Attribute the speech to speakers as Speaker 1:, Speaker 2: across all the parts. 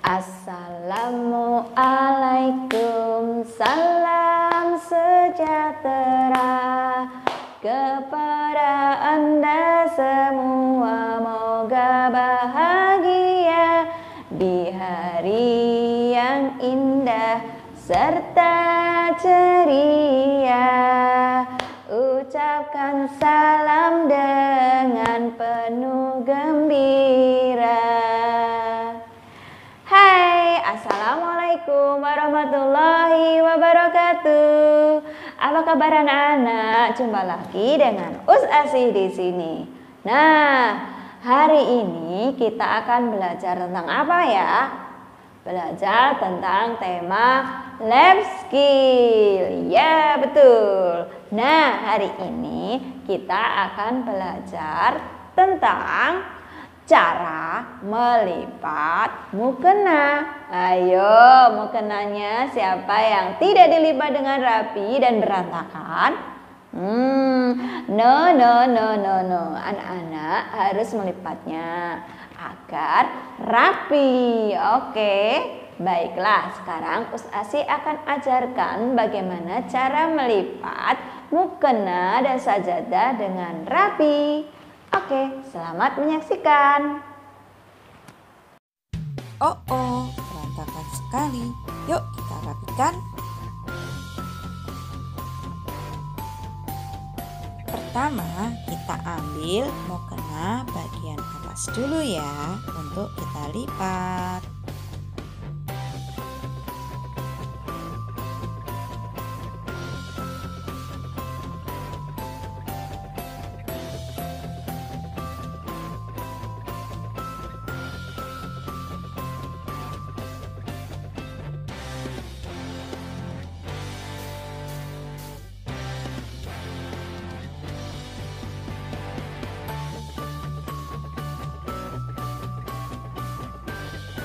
Speaker 1: Assalamualaikum, salam sejahtera kepada Anda semua. Moga bahagia di hari yang indah serta ceria. Ucapkan salam dengan penuh gembira. Assalamualaikum warahmatullahi wabarakatuh. Apa kabar anak-anak? Jumpa lagi dengan Asih di sini. Nah, hari ini kita akan belajar tentang apa ya? Belajar tentang tema life skill. Ya, betul. Nah, hari ini kita akan belajar tentang cara melipat mukena. Ayo, mukenanya siapa yang tidak dilipat dengan rapi dan berantakan? No. Anak-anak harus melipatnya agar rapi. Oke, baiklah. Sekarang Asih akan ajarkan bagaimana cara melipat mukena dan sajadah dengan rapi. Oke, selamat menyaksikan.
Speaker 2: Berantakan sekali. Yuk kita rapikan. Pertama, kita ambil mukena bagian atas dulu ya, untuk kita lipat.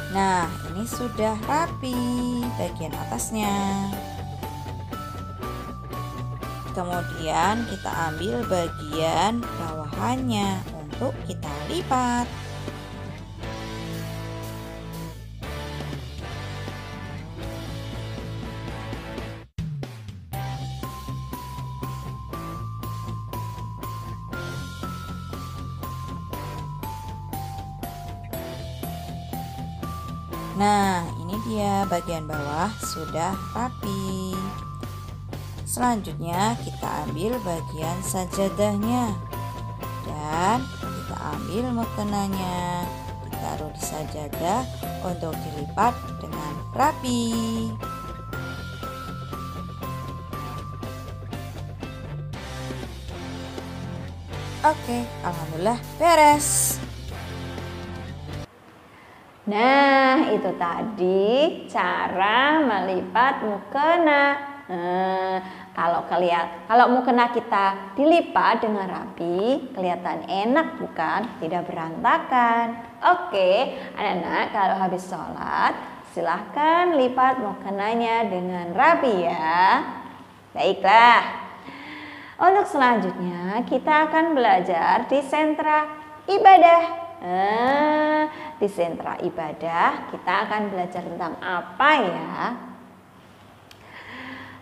Speaker 2: Nah, ini sudah rapi bagian atasnya. Kemudian kita ambil bagian bawahannya untuk kita lipat. Nah, ini dia bagian bawah sudah rapi. Selanjutnya kita ambil bagian sajadahnya dan kita ambil mukenanya, ditaruh di sajadah untuk dilipat dengan rapi. Oke, alhamdulillah beres.
Speaker 1: Nah, itu tadi cara melipat mukena. Kalau mukena kita dilipat dengan rapi, kelihatan enak bukan? Tidak berantakan. Oke, anak-anak, kalau habis sholat, silahkan lipat mukenanya dengan rapi ya. Baiklah. Untuk selanjutnya, kita akan belajar di sentra ibadah. Di sentra ibadah kita akan belajar tentang apa ya?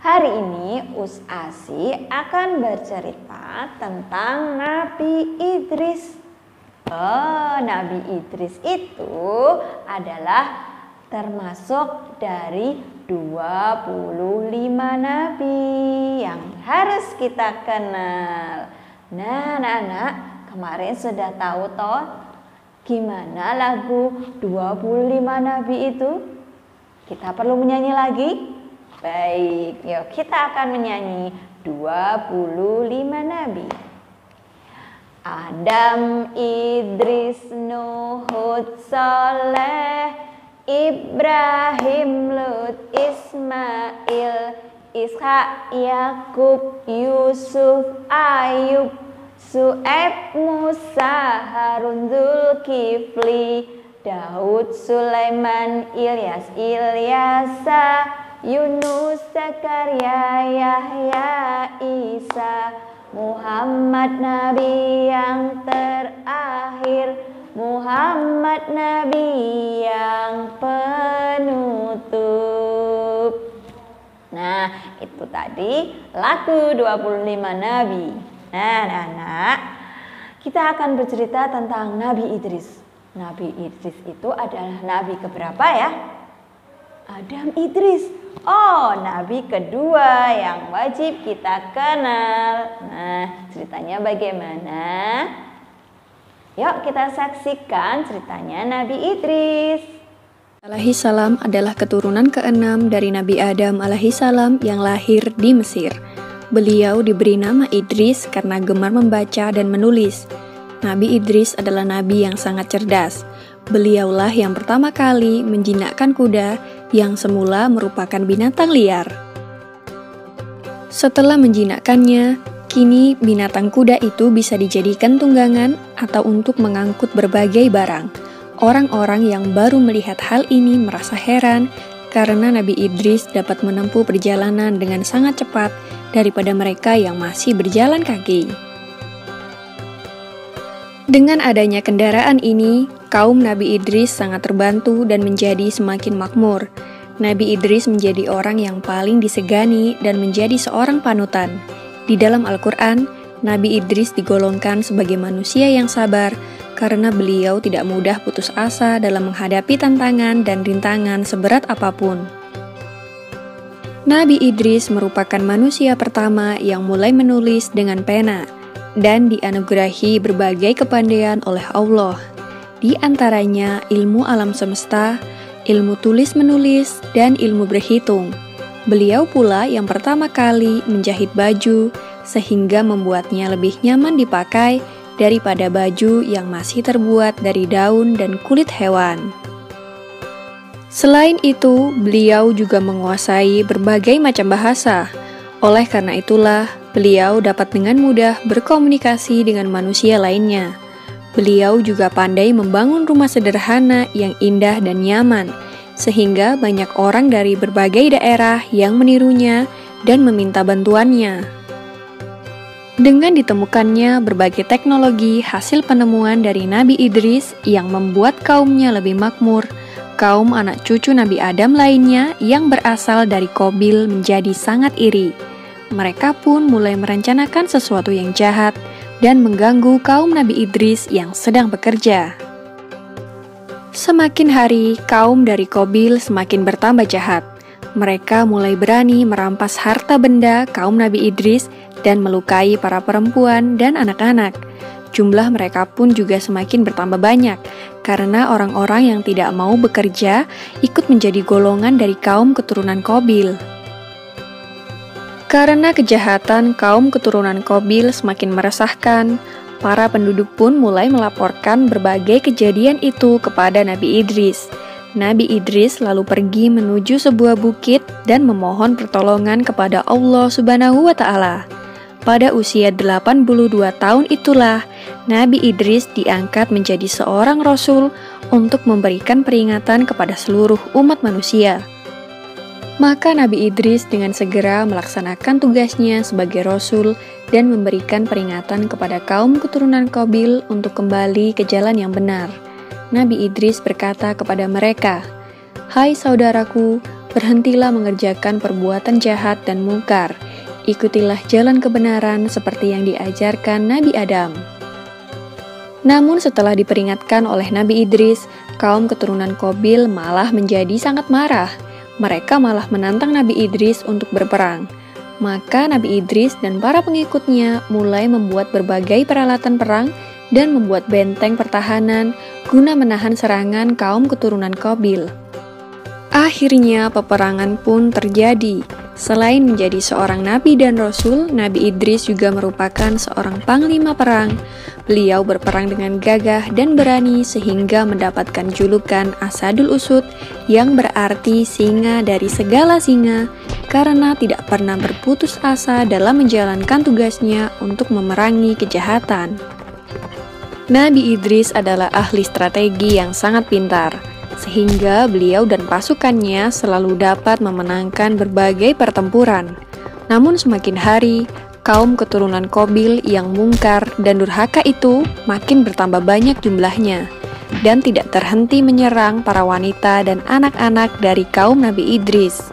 Speaker 1: Hari ini Asih akan bercerita tentang Nabi Idris. Nabi Idris itu adalah termasuk dari 25 nabi yang harus kita kenal. Nah, anak-anak, kemarin sudah tahu toh gimana lagu 25 nabi itu? Kita perlu menyanyi lagi? Baik, yuk kita akan menyanyi 25 nabi. Adam, Idris, Nuh, Hud, Saleh, Ibrahim, Lut, Ismail, Ishak, Yakub, Yusuf, Ayub, Su'aib, Musa, Harun, Zulkifli, Daud, Sulaiman, Ilyas, Ilyasa, Yunus, Zakaria, Yahya, Isa, Muhammad Nabi yang terakhir, Muhammad Nabi yang Itu tadi laku 25 nabi. Nah, anak-anak, kita akan bercerita tentang Nabi Idris. Nabi Idris itu adalah nabi keberapa ya? Adam Idris. Oh, nabi kedua yang wajib kita kenal. Nah, ceritanya bagaimana? Yuk kita saksikan ceritanya Nabi Idris.
Speaker 3: Alaihissalam adalah keturunan keenam dari Nabi Adam alaihissalam yang lahir di Mesir. Beliau diberi nama Idris karena gemar membaca dan menulis. Nabi Idris adalah nabi yang sangat cerdas. Beliaulah yang pertama kali menjinakkan kuda yang semula merupakan binatang liar. Setelah menjinakkannya, kini binatang kuda itu bisa dijadikan tunggangan atau untuk mengangkut berbagai barang. Orang-orang yang baru melihat hal ini merasa heran karena Nabi Idris dapat menempuh perjalanan dengan sangat cepat daripada mereka yang masih berjalan kaki. Dengan adanya kendaraan ini, kaum Nabi Idris sangat terbantu dan menjadi semakin makmur. Nabi Idris menjadi orang yang paling disegani dan menjadi seorang panutan. Di dalam Al-Quran, Nabi Idris digolongkan sebagai manusia yang sabar karena beliau tidak mudah putus asa dalam menghadapi tantangan dan rintangan seberat apapun. Nabi Idris merupakan manusia pertama yang mulai menulis dengan pena dan dianugerahi berbagai kepandaian oleh Allah. Di antaranya ilmu alam semesta, ilmu tulis-menulis, dan ilmu berhitung. Beliau pula yang pertama kali menjahit baju sehingga membuatnya lebih nyaman dipakai daripada baju yang masih terbuat dari daun dan kulit hewan. Selain itu, beliau juga menguasai berbagai macam bahasa. Oleh karena itulah, beliau dapat dengan mudah berkomunikasi dengan manusia lainnya. Beliau juga pandai membangun rumah sederhana yang indah dan nyaman, sehingga banyak orang dari berbagai daerah yang menirunya dan meminta bantuannya. Dengan ditemukannya berbagai teknologi hasil penemuan dari Nabi Idris yang membuat kaumnya lebih makmur, kaum anak cucu Nabi Adam lainnya yang berasal dari Qabil menjadi sangat iri. Mereka pun mulai merencanakan sesuatu yang jahat dan mengganggu kaum Nabi Idris yang sedang bekerja. Semakin hari, kaum dari Qabil semakin bertambah jahat. Mereka mulai berani merampas harta benda kaum Nabi Idris dan melukai para perempuan dan anak-anak. Jumlah mereka pun juga semakin bertambah banyak, karena orang-orang yang tidak mau bekerja ikut menjadi golongan dari kaum keturunan Qabil. Karena kejahatan kaum keturunan Qabil semakin meresahkan, para penduduk pun mulai melaporkan berbagai kejadian itu kepada Nabi Idris. Nabi Idris lalu pergi menuju sebuah bukit dan memohon pertolongan kepada Allah Subhanahu wa Ta'ala. Pada usia 82 tahun itulah, Nabi Idris diangkat menjadi seorang rasul untuk memberikan peringatan kepada seluruh umat manusia. Maka Nabi Idris dengan segera melaksanakan tugasnya sebagai rasul dan memberikan peringatan kepada kaum keturunan Qabil untuk kembali ke jalan yang benar. Nabi Idris berkata kepada mereka, "Hai saudaraku, berhentilah mengerjakan perbuatan jahat dan mungkar. Ikutilah jalan kebenaran seperti yang diajarkan Nabi Adam." Namun setelah diperingatkan oleh Nabi Idris, kaum keturunan Qabil malah menjadi sangat marah. Mereka malah menantang Nabi Idris untuk berperang. Maka Nabi Idris dan para pengikutnya mulai membuat berbagai peralatan perang dan membuat benteng pertahanan guna menahan serangan kaum keturunan Qabil. Akhirnya peperangan pun terjadi. Selain menjadi seorang nabi dan rasul, Nabi Idris juga merupakan seorang panglima perang. Beliau berperang dengan gagah dan berani sehingga mendapatkan julukan Asadul Usud yang berarti singa dari segala singa karena tidak pernah berputus asa dalam menjalankan tugasnya untuk memerangi kejahatan. Nabi Idris adalah ahli strategi yang sangat pintar, sehingga beliau dan pasukannya selalu dapat memenangkan berbagai pertempuran. Namun semakin hari, kaum keturunan Qabil yang mungkar dan durhaka itu makin bertambah banyak jumlahnya, dan tidak terhenti menyerang para wanita dan anak-anak dari kaum Nabi Idris.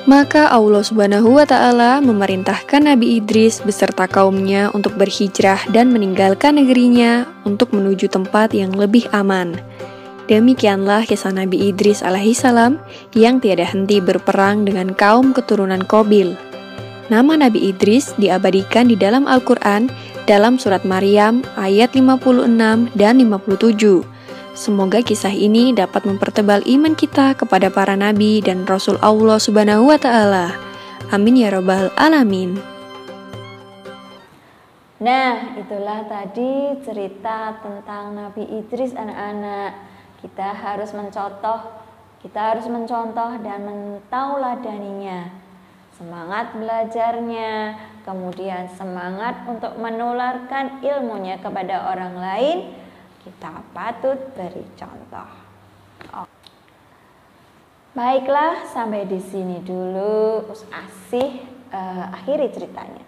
Speaker 3: Maka Allah Subhanahu wa Ta'ala memerintahkan Nabi Idris beserta kaumnya untuk berhijrah dan meninggalkan negerinya untuk menuju tempat yang lebih aman. Demikianlah kisah Nabi Idris alaihissalam yang tiada henti berperang dengan kaum keturunan Qabil. Nama Nabi Idris diabadikan di dalam Al-Quran dalam surat Maryam ayat 56 dan 57. Semoga kisah ini dapat mempertebal iman kita kepada para nabi dan Rasul Allah Subhanahu wa Ta'ala. Amin ya Rabbal Alamin.
Speaker 1: Nah, itulah tadi cerita tentang Nabi Idris anak-anak. Kita harus mencontoh dan mentauladaninya. Semangat belajarnya, kemudian semangat untuk menularkan ilmunya kepada orang lain. Kita patut beri contoh. Baiklah, sampai di sini dulu Asih akhiri ceritanya.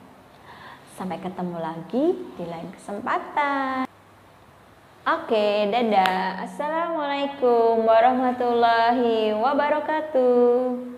Speaker 1: Sampai ketemu lagi di lain kesempatan. Oke, dadah. Assalamualaikum warahmatullahi wabarakatuh.